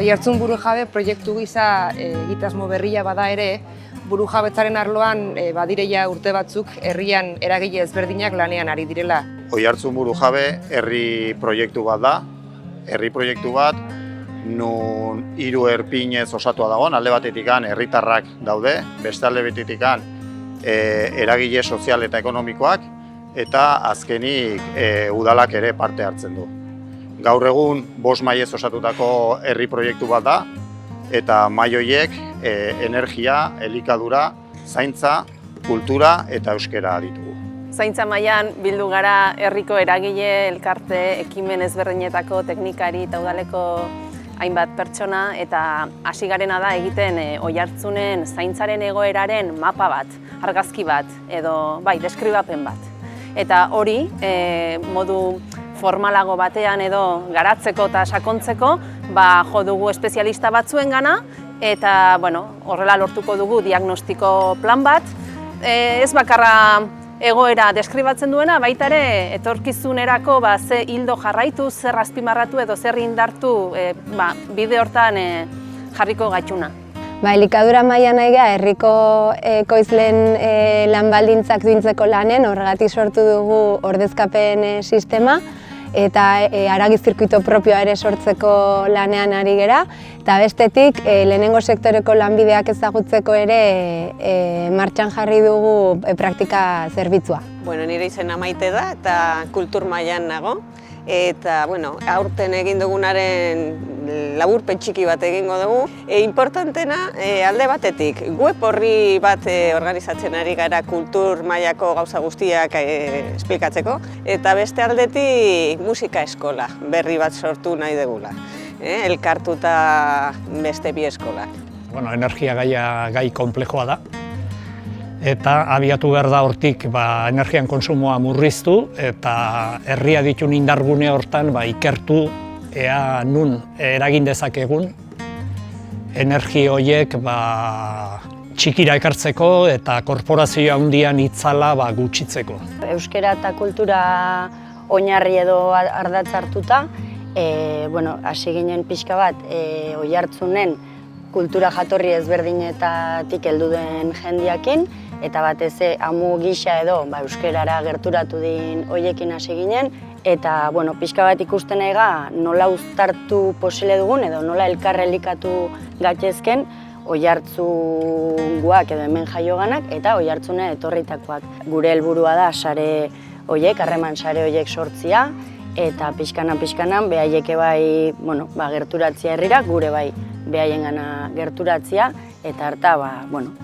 Oiartzun burujabe proiektu gisa egitasmo berria bada ere, burujabetzaren arloan badireia urte batzuk herrian eragile ezberdinak lanean ari direla. Oiartzun burujabe herri proiektu bat da, herri proiektu bat nun 3 erpinez osatua dagoen, alde batetik herritarrak daude, beste alde batetik eragile sozial eta ekonomikoak, eta azkenik udalak ere parte hartzen du. Gaur egun 5 mailez osatutako herri proiektu bat da, eta maila horiek energia, elikadura, zaintza, kultura eta euskara ditugu. Zaintza mailan bildu gara herriko eragile, elkarte, ekimen ezberdinetako teknikari eta udaleko hainbat pertsona, eta hasi garena da egiten Oiartzunen zaintzaren egoeraren mapa bat, argazki bat edo deskribapen bat. Eta hori modu formalago batean edo garatzeko eta sakontzeko jo dugu espezialista batzuengana, eta horrela lortuko dugu diagnostiko plan bat. Ez bakarra egoera deskribatzen duena, baita ere etorkizunerako ze hildo jarraitu, zer azpimarratu edo zer indartu bide hortan jarriko gaituna. Elikadura mailan nahi gara herriko ekoizleen lan baldintzak duintzeko lanen, horregatik sortu dugu ordezkapen sistema, eta haragi zirkuito propioa ere sortzeko lanean ari gera, eta bestetik lehenengo sektoreko lanbideak ezagutzeko ere martxan jarri dugu praktika zerbitzua. Nire izena Maite da eta kultur mailan nago, eta aurten egin dugunaren laburpen txiki bat egingo dugu. Importantena alde batetik, web horri bat organizatzen ari gara kultur mailako gauza guztiak esplikatzeko, eta beste aldetik musika eskola berri bat sortu nahi dugula, elkartuta beste 2 eskolak. Energia gai konplexua da, eta abiatu behar da hortik energian kontsumoa murriztu, eta herria ditun indargune hortan ikertu ea nun eragin dezakegun energia horiek txikira ekartzeko eta korporazio handian itzala gutxitzeko. Euskara eta kultura oinarri edo ardatz hartuta, hasi ginen pixka bat Oiartzunen kultura jatorri ezberdinetatik heldu den jendiakin, eta batez amu gisa edo euskarara gerturatu din hoiekin hasi ginen, eta pixka bat ikusten ega nola uztartu posible dugun edo nola elkarre elikatu gaitezken Oiartzunguak edo hemen jaioganak eta Oiartzune etorritakoak. Gure helburua da sare horiek, harreman sare horiek sortzia, eta pixkanan behaieke gerturatzia herrira, gure behaiengana gerturatzia, eta harta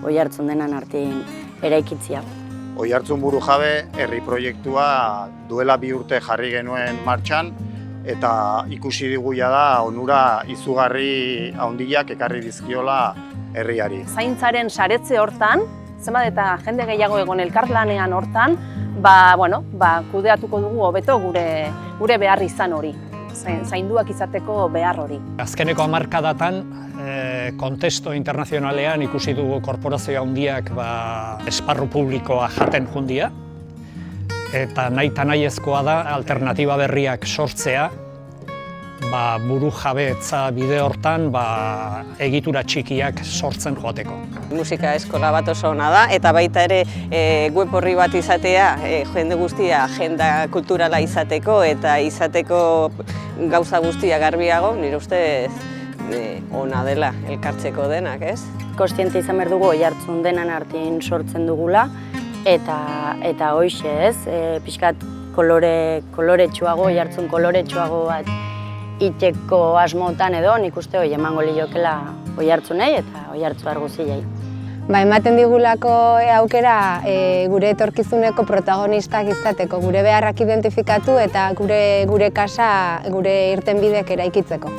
Oiartzun denan artin eraikitzia. Oiartzun burujabe herri proiektua duela 2 urte jarri genuen martxan, eta ikusi dugu da onura izugarri handiak ekarri dizkiola herriari. Zaintzaren saretze hortan, zenbat eta jende gehiago egon elkarlanean hortan, kudeatuko dugu hobeto gure behar izan hori, zainduak izateko behar hori. Azkeneko hamarkadatan, kontesto internazionalean ikusi dugu korporazio handiak esparru publikoa jaten jundia, eta nahiezkoa da alternatiba berriak sortzea, burujabetza bide hortan egitura txikiak sortzen joateko. Musika eskola bat oso ona da, eta baita ere web horri bat izatea jende guztia agenda kulturala izateko eta izateko gauza guztia garbiago, nire ustez ona dela elkartzeko denak, ez? Kontziente izan behar dugu Oiartzun denan artin sortzen dugula, eta hoixe, ez? Pixkat koloretsuago, Oiartzun koloretsuago bat iteko asmotan edo, nik uste emango liokela Oiartzunei eta Oiartzuar guztiei. Ematen digulako aukera gure etorkizuneko protagonistak izateko, gure beharrak identifikatu eta gure kasa, gure irtenbideak eraikitzeko.